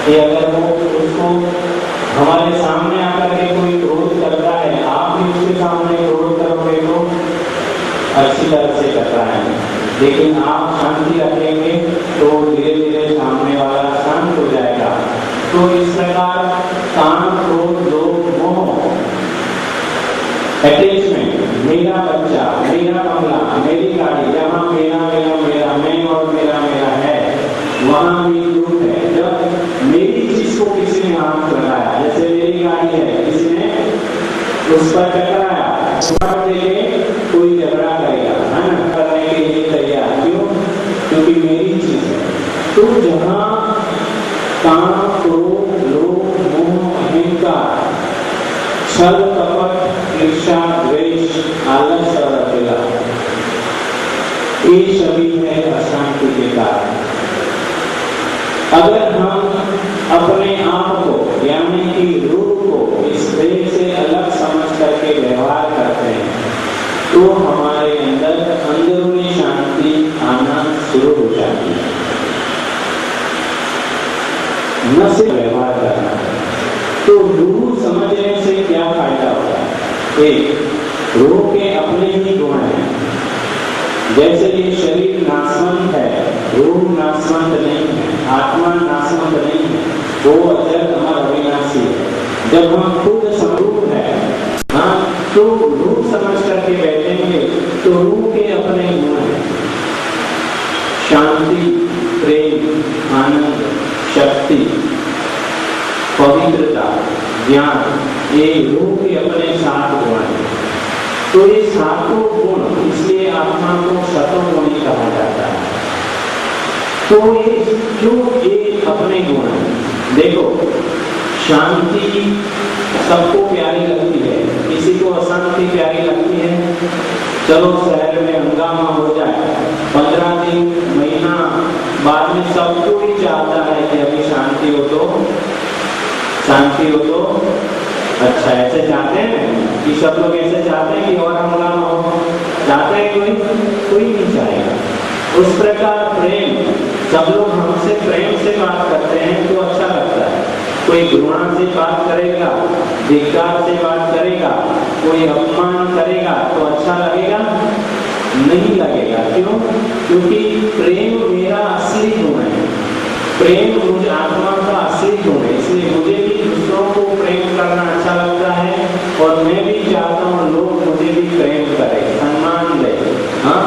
कि अगर वो उसको हमारे सामने आकर के कोई क्रोध करता है, आप भी उसके सामने क्रोध करोगे तो अच्छी तरह से करता है, लेकिन आप शांति रखेंगे तो धीरे धीरे सामने वाला शांत हो जाएगा। तो इस प्रकार काम, क्रोध, लोभ, मोह, अटैचमेंट, मेरा बच्चा, मेरा बंगला, मेरी गाड़ी, जहाँ मेरा मेरा मेरा, मैं और मेरा मेरा है, वहाँ भी दुख है। जब मेरी चीज को किसी ने हाथ लगाया, जैसे मेरी गाड़ी है, किसी ने उस पर टकराया, कोई झगड़ा करेगा, है ना, करने के लिए तैयार। क्यों? क्योंकि मेरी चीज है। तो जहाँ काम, क्रोध, लोभ, मोह, अहंकार, छल, कपट, ईर्ष्या, द्वेष, आलस और अकेला, ये सभी है अशांति के कारण। अगर हम अपने आप को यानी कि रूह को इस देह से अलग समझ करके व्यवहार करते हैं तो हमारे अंदर अंदरूनी शांति आना शुरू हो जाती है। न सिर्फ व्यवहार करना, तो रूह समझने से क्या फायदा होता है? एक, रूह के अपने ही गुण हैं। जैसे ये शरीर नाशवंत है, रूह नाशवंत नहीं है, आत्मा नाशवंत नहीं है, वो अजर अमर अविनाशी है। जब हम खुद स्वरूप है, हाँ, तो रूह समझ करके बैठेंगे तो रूह के अपने गुण हैं, शांति, प्रेम, आनंद, शक्ति, पवित्रता, ज्ञान, ये रूह के अपने 7 गुण हैं। तो ये 7 गुण, इसलिए आत्मा को सतोगुणी कहा जाता है। तो ये क्यों ये अपने गुण हैं? देखो, शांति सबको प्यारी लगती है, किसी को अशांति प्यारी लगती है। चलो शहर में हंगामा हो जाए, 15 दिन, महीना बाद में सबको ही चाहता है कि अभी शांति हो तो अच्छा। ऐसे चाहते हैं कि सब लोग ऐसे चाहते हैं कि और हंगामा हो, चाहते हैं? कोई नहीं चाहेगा। उस प्रकार प्रेम, सब लोग हमसे प्रेम से बात करते हैं तो अच्छा लगता है। कोई घृणा से बात करेगा, धिक्कार से बात करेगा, कोई अपमान करेगा तो अच्छा लगेगा? नहीं लगेगा। क्यों? क्योंकि प्रेम मेरा असली गुण है, प्रेम मुझे आत्मा का असली गुण है। इसलिए मुझे भी दूसरों को प्रेम करना अच्छा लगता है और मैं भी चाहता हूँ लोग मुझे भी प्रेम करें, सम्मान दें। हाँ,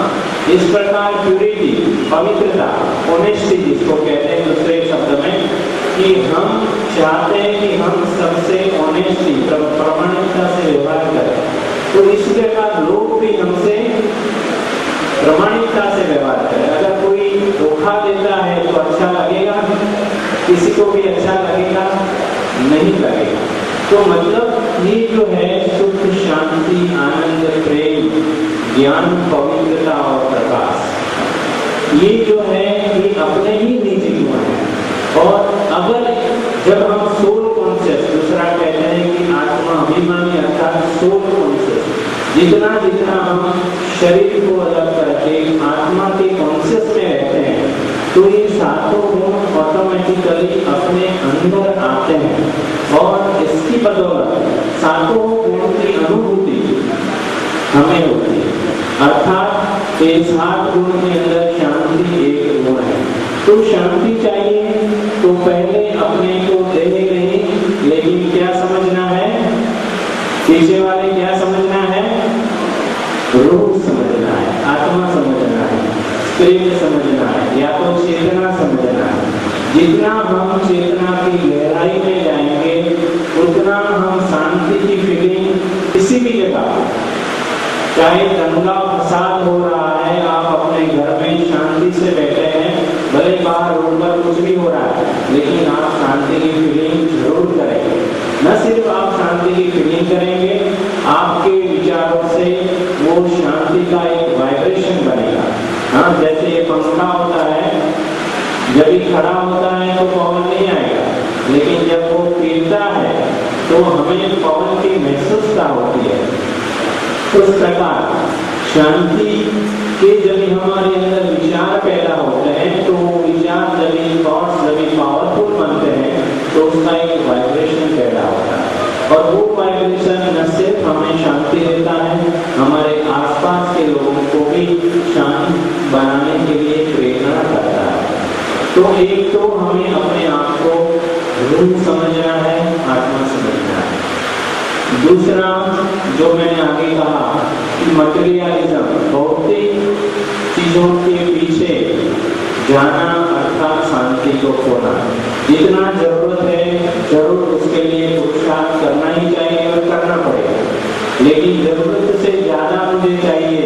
इस प्रकार प्यूरिटी, पवित्रता, ऑनेस्टी जिसको कहते हैं दूसरे शब्द में, कि हम चाहते हैं कि हम सबसे ऑनेस्टी, प्रामाणिकता से व्यवहार करें। तो इस प्रकार लोग भी हमसे प्रामाणिकता से व्यवहार करें। अगर कोई धोखा देता है तो अच्छा लगेगा? किसी को भी अच्छा लगेगा? नहीं लगेगा। तो मतलब ये जो है सुख, शांति, आनंद, प्रेम, ज्ञान, पवित्रता और प्रकाश, ये जो है ये अपने ही निजी गुण है। और अगर जब हम सोल कॉन्शियस, दूसरा कहते हैं कि आत्मा अभिमानी अर्थात सोल कॉन्शियस, जितना जितना हम शरीर को अलग करके आत्मा के कॉन्शियस में रहते हैं तो ये 7 गुण ऑटोमेटिकली अपने अंदर आते हैं और इसकी बदौलत 7 गुणों की अनुभूति हमें होती है। अर्थात ये 7 गुण के अंदर शांति एक गुण है। तो शांति चाहिए तो पहले अपने को देह नहीं, लेकिन क्या समझना है? पीछे वाले क्या समझना है? रूह समझना है, आत्मा समझना है, स्पिरिट समझना है, या तो चेतना समझना है। जितना हम चेतना की गहराई में जाएंगे उतना हम शांति की फीलिंग किसी भी जगह, चाहे दंगा फसाद हो रहा है, आप अपने घर में शांति से बैठे हैं, भले बाहर रोड पर कुछ भी हो रहा है, लेकिन आप शांति की फीलिंग जरूर करेंगे। न सिर्फ आप शांति की फीलिंग करेंगे, आपके विचारों से वो शांति का एक वाइब्रेशन बनेगा। हाँ, जैसे ये पंखा होता है, जब ये खड़ा होता है तो पवन नहीं आएगा, लेकिन जब वो फिरता है तो हमें पवन की महसूसता होती है। उस प्रकार शांति के जब हमारे अंदर विचार पैदा होते हैं तो विचार जब थॉट्स जब पावरफुल बनते हैं उसका एक वाइब्रेशन पैदा होता है और वो वाइब्रेशन न सिर्फ हमें शांति देता है, हमारे आसपास के लोगों को भी शांत बनाने के लिए प्रेरणा करता है। तो एक तो हमें अपने आप को रूह समझना है, आत्मा समझना है। दूसरा जो मैंने आगे कहा कि मटेरियलिज्म, भौतिक चीजों के पीछे जाना अर्थात शांति को खोना। जितना जरूरत है जरूर उसके लिए पुरुषार्थ करना ही चाहिए और करना पड़ेगा, लेकिन जरूरत से ज्यादा मुझे चाहिए,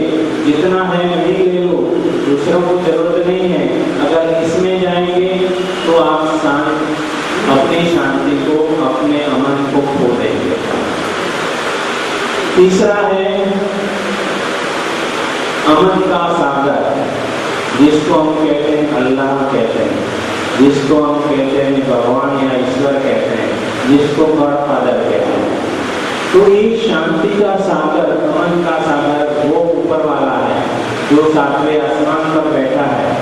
जितना है नहीं ले लो, दूसरों को जरूरत नहीं है, अगर इसमें जाएंगे तो आप अपनी शांति को, अपने अमन को खो देंगे। तीसरा है अमन का सागर, जिसको हम कहते हैं अल्लाह कहते हैं, जिसको हम कहते हैं भगवान या ईश्वर कहते हैं, जिसको गॉडफादर कहते हैं। तो ये शांति का सागर, अमन का सागर वो ऊपर वाला है जो सातवें आसमान पर बैठा है।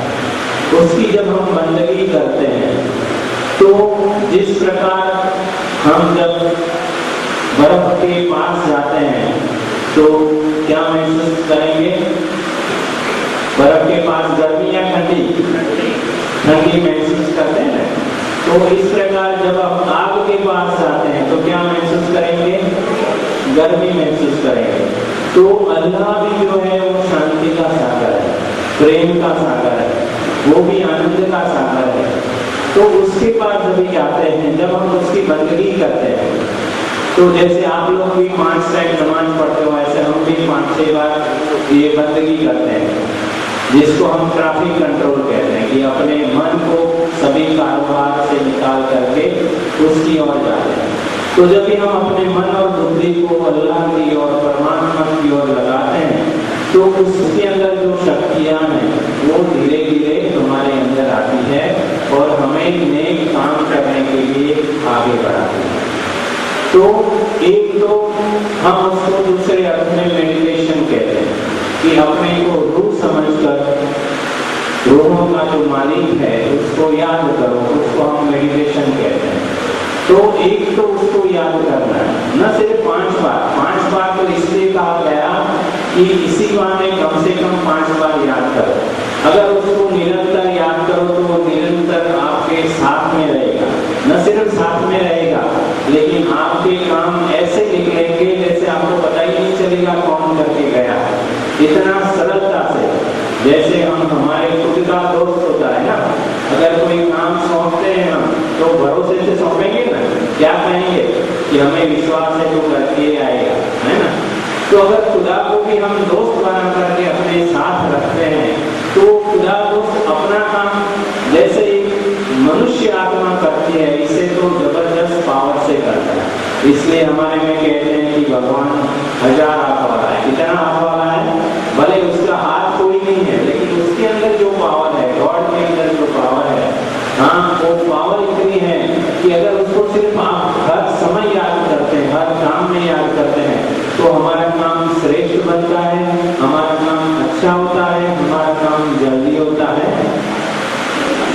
उसकी जब हम बंदगी करते हैं तो जिस प्रकार हम जब बर्फ के पास जाते हैं तो क्या महसूस करेंगे? बर्फ के पास गर्मी या ठंडी? ठंडी महसूस करते हैं। तो इस प्रकार जब हम आग के पास जाते हैं तो क्या महसूस करेंगे? गर्मी महसूस करेंगे। तो अल्लाह भी जो है वो शांति का सागर है, प्रेम का सागर है, वो भी आनंद का सागर है। तो उसके पास जब जाते हैं, जब हम उसकी बंदगी करते हैं, तो जैसे आप लोग भी 5 टाइम नमाज पढ़ते हो, ऐसे हम भी 5-6 बार ये बंदगी करते हैं, जिसको हम ट्रैफिक कंट्रोल कहते हैं, कि अपने मन को सभी कारोबार से निकाल करके उसकी ओर जाते हैं। तो जब भी हम अपने मन और बुद्धि को अल्लाह की ओर, परमात्मा की ओर लगाते हैं, तो उसके अंदर जो शक्तियाँ हैं वो धीरे धीरे हमारे अंदर आती है और हमें नेक काम करने के लिए आगे बढ़ाती है। तो एक तो हम उसको दूसरे अर्थ में मेडिटेशन कहते हैं कि अपने को रूह समझकर रूहों का जो मालिक है उसको याद करो, उसको हम मेडिटेशन कहते हैं। तो एक तो उसको याद करना है, न सिर्फ 5 बार तो इसलिए कहा गया कि इसी बहाने कम से कम 5 बार याद करो। अगर उसको निरंतर याद करो तो वो निरंतर आपके साथ में रहेगा, न सिर्फ साथ में रहेगा लेकिन आपके काम ऐसे निकलेंगे जैसे आपको पता ही नहीं चलेगा कौन करके गया, इतना सरलता से। जैसे हम हमारे खुद का दोस्त होता है ना, अगर कोई काम सौंपते हैं हम तो भरोसे से सौंपेंगे ना, क्या कहेंगे कि हमें विश्वास है तो करके आएगा, है ना। तो अगर खुदा को भी हम दोस्त बना करके अपने साथ रखते हैं तो खुदा दोस्त अपना काम जैसे मनुष्य आत्मा करती है, इसे तो जबरदस्त पावर से करता है। इसलिए हमारे में कहते हैं कि भगवान 1000 हाथ वाला है। कितना हाथ वाला है? भले उसका हाथ कोई नहीं है लेकिन उसके अंदर जो पावर है, गॉड के अंदर जो पावर है, हाँ वो पावर इतनी है कि अगर उसको सिर्फ आप हर समय याद करते हैं, हर काम में याद करते हैं तो हमारा काम श्रेष्ठ बनता है, हमारा काम अच्छा होता है, हमारा काम जल्दी होता है।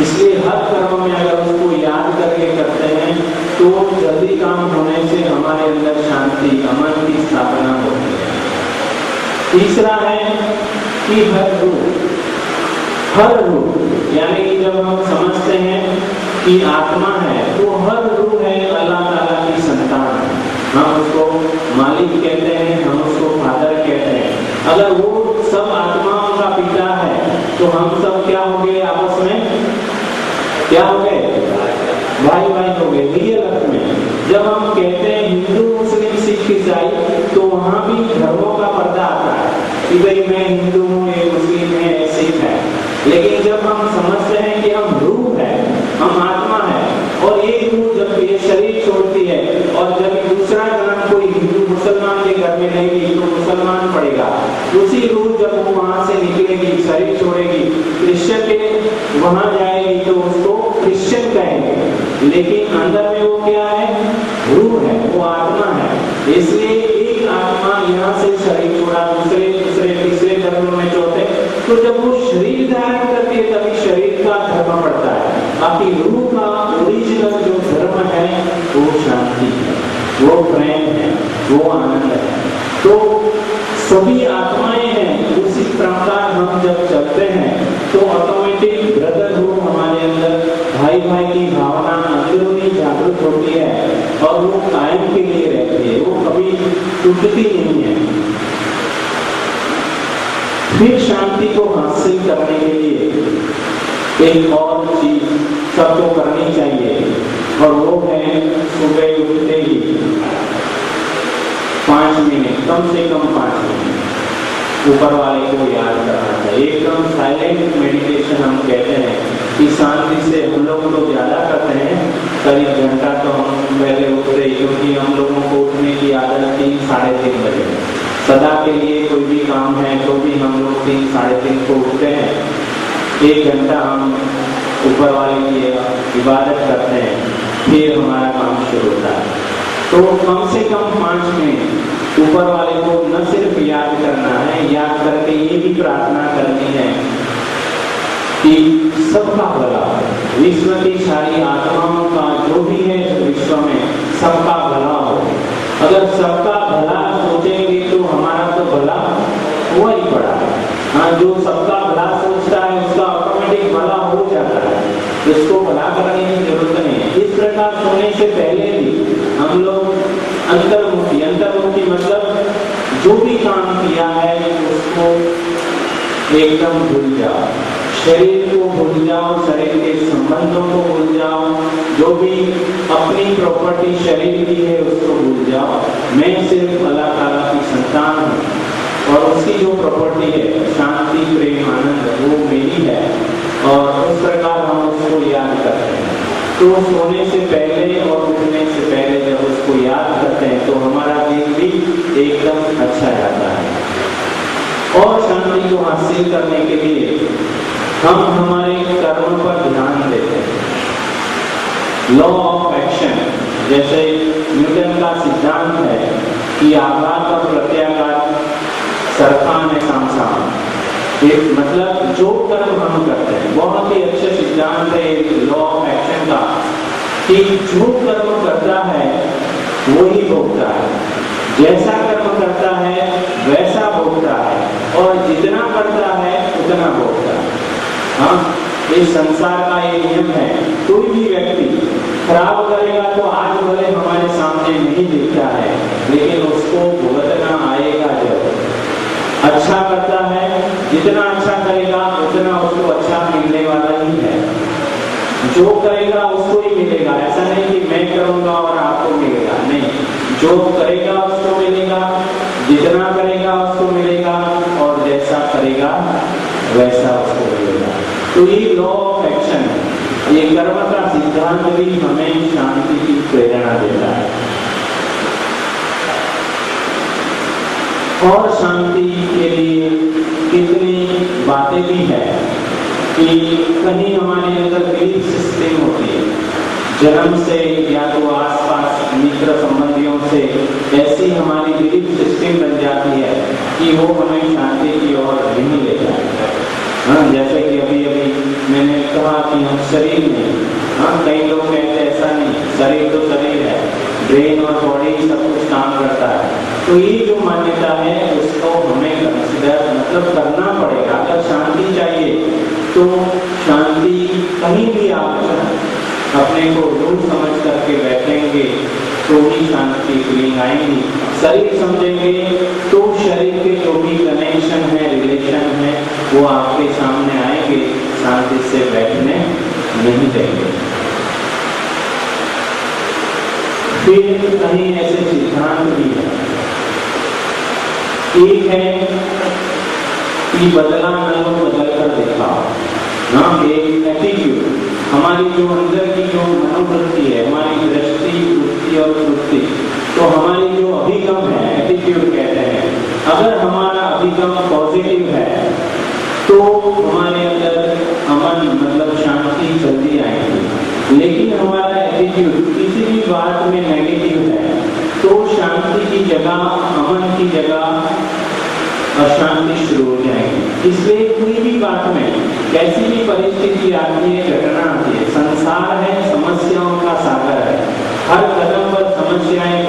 इसलिए हर कर्म में अगर उसको याद करके करते हैं तो जल्दी काम होने से हमारे अंदर शांति, अमन की स्थापना होती है। तीसरा है कि हर रूह यानी कि जब हम समझते हैं कि आत्मा है तो हर रूह है अल्लाह ताला की संतान है। हम उसको मालिक कहते हैं, हम उसको फादर कहते हैं। अगर वो सब आत्माओं का पिता है तो हम सब क्या हो गए? आपस में क्या हो गए? भाई भाई हो गए। रियल अर्थ में जब हम कहते हैं हिंदू, मुस्लिम, सिख, ईसाई तो वहां भी धर्मों का पर्दा आता है कि भाई मैं हिंदू हूँ, ये मुस्लिम है, सिख है। लेकिन जब हम समझते हैं कि हम रूह है, हम आत्मा है और एक रूह जब ये शरीर छोड़ती है और जब दूसरा जन्म कोई हिंदू मुसलमान के घर में रहेगी तो मुसलमान पड़ेगा, उसी रूह जब वो वहां से निकलेगी, शरीर छोड़ेगी, क्रिश्चियन के वहां जाएगी तो उसको क्रिश्चियन कहेंगे। लेकिन अंदर में वो क्या है? रूह है, वो आत्मा है। इसलिए एक आत्मा यहाँ से शरीर छोड़ा, दूसरे तीसरे धर्मों में चौथे, तो जब वो शरीर धारण करती है तभी शरीर का धर्म पड़ता है। बाकी रूह का ओरिजिनल जो धर्म है भावना अंदरूनी जागृत होती है और वो कायम के लिए रहती है, वो कभी टूटती नहीं है। फिर शांति को हासिल करने के लिए एक और चीज सबको करनी चाहिए और वो है सुबह उठते ही 5 मिनट, कम से कम 5 मिनट ऊपर वाले को याद करना चाहिए। एकदम साइलेंट मेडिटेशन हम कहते हैं कि शांति से हम लोग तो ज्यादा करते हैं, करीब घंटा तो हम पहले उठते ही, क्योंकि हम लोगों को उठने की आदत 3 साढ़े 3 बजे सदा के लिए कोई भी काम है तो भी हम लोग 3 साढ़े 3 को उठते हैं। 1 घंटा हम ऊपर वाले की इबादत करते हैं, फिर हमारा काम शुरू होता है। तो कम से कम 5 मिनट ऊपर वाले को न सिर्फ याद करना है, याद करके ये भी प्रार्थना करनी है कि सबका भला, विश्व की सारी आत्माओं का जो भी है विश्व में सबका भला हो। अगर सबका भला सोचेंगे तो हमारा तो भला हुआ ही पड़ा। हाँ, जो सबका भला सोचता है उसका ऑटोमेटिक भला हो जाता है, उसको भला करने की जरूरत नहीं है। इस प्रकार सोने से पहले भी हम लोग अंतर्मुखी मतलब जो भी काम किया है उसको एकदम भूल जाओ, शरीर को भूल जाओ, शरीर के संबंधों को भूल जाओ, जो भी अपनी प्रॉपर्टी शरीर की है उसको भूल जाओ। मैं सिर्फ अल्लाह ताला की संतान हूँ और उसकी जो प्रॉपर्टी है शांति प्रेम आनंद वो मेरी है, और उस प्रकार हम उसको याद करते हैं। तो सोने से पहले और उठने से पहले जब उसको याद करते हैं तो हमारा दिन भी एकदम अच्छा जाता है। और शांति को हासिल करने के लिए हम हमारे कर्म पर ध्यान देते हैं। लॉ ऑफ एक्शन, जैसे न्यूटन का सिद्धांत है कि आघात और प्रत्याघात सरखान है सामसाम, एक मतलब जो कर्म हम करते हैं, बहुत ही अच्छे सिद्धांत है लॉ ऑफ एक्शन का, कि जो कर्म करता है वो ही भोगता है, जैसा कर्म करता है वैसा भोगता है, और जितना करता है उतना भोगता है। हाँ, इस संसार का ये नियम है। कोई भी व्यक्ति खराब करेगा तो आज भले हमारे सामने नहीं दिखता है, लेकिन उसको भुगतना आएगा जब। अच्छा करता है, जितना अच्छा करेगा उतना उसको अच्छा मिलने वाला ही है। जो करेगा उसको ही मिलेगा, ऐसा नहीं कि मैं करूंगा और आपको मिलेगा, नहीं, जो करेगा उसको मिलेगा, जितना करेगा उसको मिलेगा, और जैसा करेगा वैसा उसको मिलेगा। तो ये लॉ ऑफ एक्शन है, ये कर्म का सिद्धांत भी हमें शांति की प्रेरणा देता है। और शांति के लिए कितनी बातें भी है कि कहीं हमारे अंदर बिलीफ सिस्टम होती है, जन्म से या तो आसपास मित्र संबंधियों से ऐसी हमारी बिलीफ सिस्टम बन जाती है कि वो हमें शांति की ओर नहीं ले जाती। हाँ, जैसे कि अभी मैंने कहा कि हम शरीर में, हाँ, कई लोग कहते हैं ऐसा नहीं, शरीर तो शरीर है, ब्रेन और बॉडी सब कुछ काम करता है। तो ये जो मान्यता है उसको हमें कंसिडर मतलब करना पड़ेगा। अगर शांति चाहिए तो शांति कहीं भी आप अपने को रूप समझ करके बैठेंगे तो ही शांति की फीलिंग आएंगी। शरीर समझेंगे तो शरीर के जो भी कनेक्शन है, रिलेशन है, वो आपके सामने आएंगे, शांति से बैठने नहीं देंगे। फिर कहीं ऐसे सिद्धांत भी है, एक है कि बदला न लो बदल कर दिखाओ। ना, एक एटीट्यूड, हमारी जो अंदर की जो मनोवृत्ति है, हमारी दृष्टि वृत्ति और वृत्ति, तो हमारी जो अभिगम है, एटीट्यूड कहते हैं, अगर हमारा अभिगम पॉजिटिव है तो हमारे अंदर अमन मतलब शांति जल्दी आएगी। लेकिन हमारा एटीट्यूड किसी भी बात में नेगेटिव है तो शांति की जगह, अमन की जगह अशांति शुरू हो जाएगी। इसलिए कोई भी बात में कैसी भी परिस्थिति आती है, घटना आती है, संसार है समस्याओं का सागर है, हर कदम पर समस्याएं